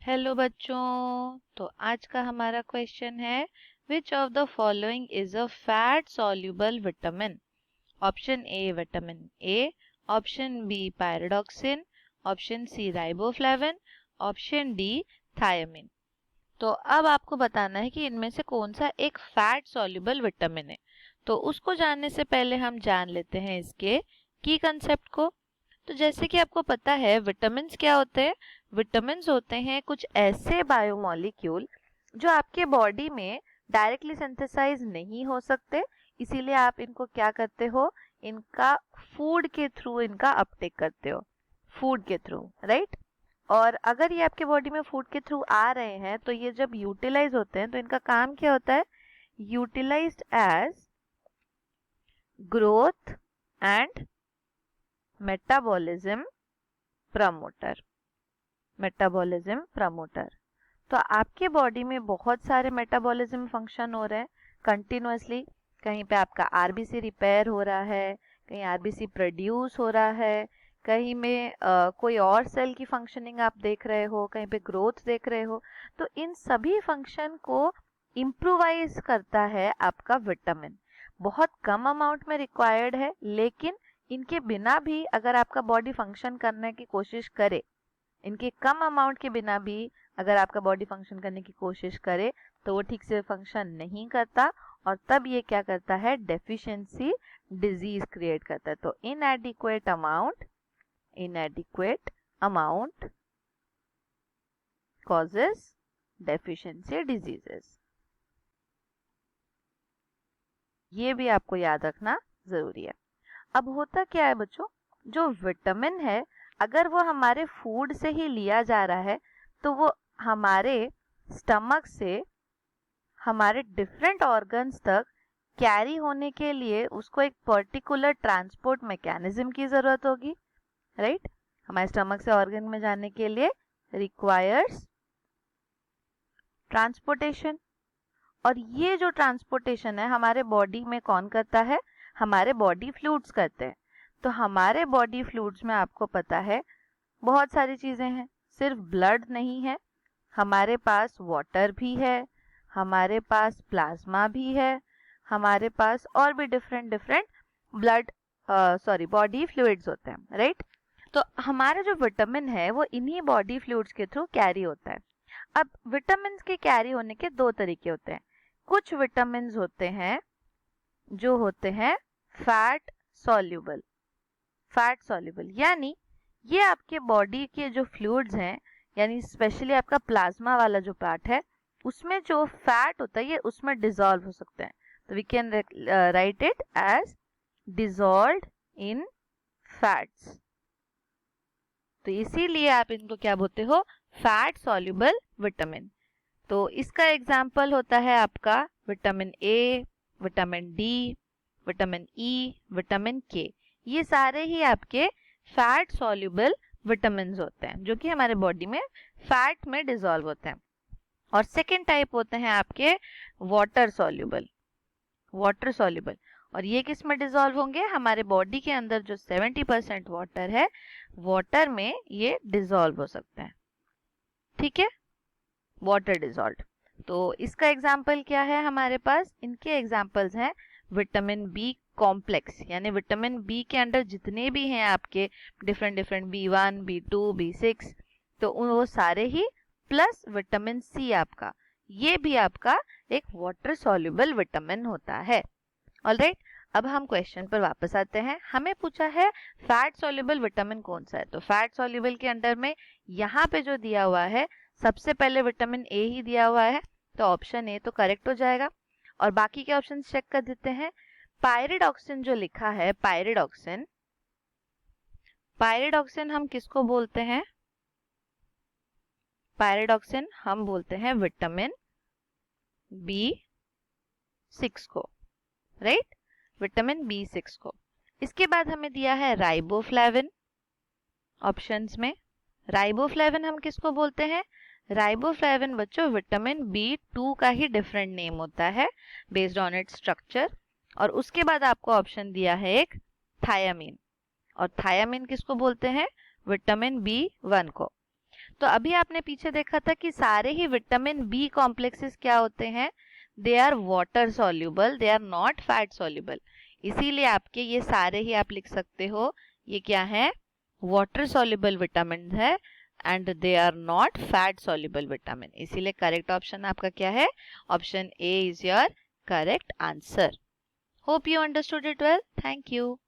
Hello बच्चों। तो आज का हमारा क्वेश्चन है which of the following is a fat soluble vitamin. Option A vitamin A, option B pyridoxine, option C riboflavin, option D thiamine. तो अब आपको बताना है कि इनमें से कौन सा एक फैट सॉल्युबल विटामिन है। तो उसको जानने से पहले हम जान लेते हैं इसके की कंसेप्ट को। तो जैसे कि आपको पता है विटामिन्स क्या होते हैं। विटामिन्स होते हैं कुछ ऐसे बायोमॉलिक्यूल जो आपके बॉडी में डायरेक्टली सिंथेसाइज नहीं हो सकते, इसीलिए आप इनको क्या करते हो, इनका फूड के थ्रू इनका अपटेक करते हो, फूड के थ्रू, राइट। और अगर ये आपके बॉडी में फूड के थ्रू आ रहे हैं तो ये जब यूटिलाइज होते हैं तो इनका काम क्या होता है, utilised as growth and metabolism promoter. Metabolism promoter. तो आपके बॉडी में बहुत सारे मेटाबॉलिज्म फंक्शन हो रहे हैं कंटिन्यूअसली। कहीं पे आपका आरबीसी रिपेयर हो रहा है, कहीं आरबीसी प्रोड्यूस हो रहा है, कहीं में कोई और सेल की फंक्शनिंग आप देख रहे हो, कहीं पे ग्रोथ देख रहे हो। तो इन सभी फंक्शन को इम्प्रोवाइज करता है आपका विटामिन। बहुत कम अमाउंट में रिक्वायर्ड है, लेकिन इनके बिना भी अगर आपका बॉडी फंक्शन करने की कोशिश करे, इनके कम अमाउंट के बिना भी अगर आपका बॉडी फंक्शन करने की कोशिश करे तो वो ठीक से फंक्शन नहीं करता, और तब ये क्या करता है, डेफिशिएंसी डिजीज क्रिएट करता है। तो इनएडिक्वेट अमाउंट कॉजेस डेफिशिएंसी डिजीजेस। ये भी आपको याद रखना जरूरी है। अब होता क्या है बच्चों, जो विटामिन है अगर वो हमारे फूड से ही लिया जा रहा है तो वो हमारे स्टमक से हमारे डिफरेंट ऑर्गन्स तक कैरी होने के लिए उसको एक पर्टिकुलर ट्रांसपोर्ट मैकेनिज्म की जरूरत होगी, राइट। हमारे स्टमक से ऑर्गन में जाने के लिए रिक्वायर्स ट्रांसपोर्टेशन। और ये जो ट्रांसपोर्टेशन है हमारे बॉडी में कौन करता है, हमारे बॉडी फ्लूइड्स करते हैं। तो हमारे बॉडी फ्लूइड्स में आपको पता है बहुत सारी चीजें हैं, सिर्फ ब्लड नहीं है, हमारे पास वाटर भी है, हमारे पास प्लाज्मा भी है, हमारे पास और भी different different blood body fluids होते हैं, राइट। तो हमारा जो विटामिन है वो इन्हीं बॉडी फ्लूइड्स के थ्रू कैरी होता है। अब विटामिन के कैरी होने के दो तरीके होते हैं। कुछ विटामिन होते हैं जो होते हैं फैट सॉल्युबल। फैट सॉल्युबल यानी ये आपके बॉडी के जो फ्लूइड्स हैं, यानी स्पेशली आपका प्लाज्मा वाला जो पार्ट है उसमें जो फैट होता है ये उसमें डिसॉल्व हो सकते हैं। तो we can write it as dissolved in fats. तो इसीलिए आप इनको क्या बोलते हो, फैट सॉल्युबल विटामिन। तो इसका एग्जाम्पल होता है आपका vitamin A, vitamin D, vitamin E, vitamin के। ये सारे ही आपके फैट सॉल्युबल विटामिन होते हैं जो कि हमारे बॉडी में फैट में डिसॉल्व होते हैं। और सेकेंड टाइप होते हैं आपके वाटर सॉल्युबल। वाटर सॉल्युबल, और ये किस में डिसॉल्व होंगे, हमारे बॉडी के अंदर जो 70% वाटर है, वाटर में ये डिसॉल्व हो सकते हैं, ठीक है, वाटर डिसॉल्व। तो इसका एग्जाम्पल क्या है हमारे पास, इनके एग्जाम्पल्स हैं विटामिन बी कॉम्प्लेक्स, यानी विटामिन बी के अंदर जितने भी हैं आपके different different B1, B2, B6, तो वो सारे ही, प्लस विटामिन सी आपका, ये भी आपका एक वाटर सॉल्युबल विटामिन होता है। ऑलराइट, अब हम क्वेश्चन पर वापस आते हैं। हमें पूछा है फैट सॉल्युबल विटामिन कौन सा है। तो फैट सॉल्युबल के अंदर में यहाँ पे जो दिया हुआ है सबसे पहले विटामिन ए ही दिया हुआ है, तो ऑप्शन ए तो करेक्ट हो जाएगा। और बाकी के ऑप्शन चेक कर देते हैं। पायरिडॉक्सिन जो लिखा है, पायरिडॉक्सिन, पायरिडॉक्सिन हम किसको बोलते हैं, पायरिडॉक्सिन हम बोलते हैं विटामिन B6 को, राइट, विटामिन B6 को। इसके बाद हमें दिया है राइबोफ्लेविन ऑप्शंस में। राइबोफ्लेविन हम किसको बोलते हैं, राइबोफ्लेविन बच्चों विटामिन B2 का ही डिफरेंट नेम होता है बेस्ड ऑन इट्स स्ट्रक्चर। और उसके बाद आपको ऑप्शन दिया है एक थायामीन, और थायामीन किसको बोलते हैं, विटामिन B1 को। तो अभी आपने पीछे देखा था कि सारे ही विटामिन बी कॉम्प्लेक्सेस क्या होते हैं, they are water soluble, they are not fat soluble. इसीलिए आपके ये सारे ही आप लिख सकते हो, ये क्या है, वाटर सॉल्युबल विटामिन है and they are not fat soluble vitamin. इसीलिए करेक्ट ऑप्शन आपका क्या है, option A is your correct answer. Hope you understood it well. Thank you.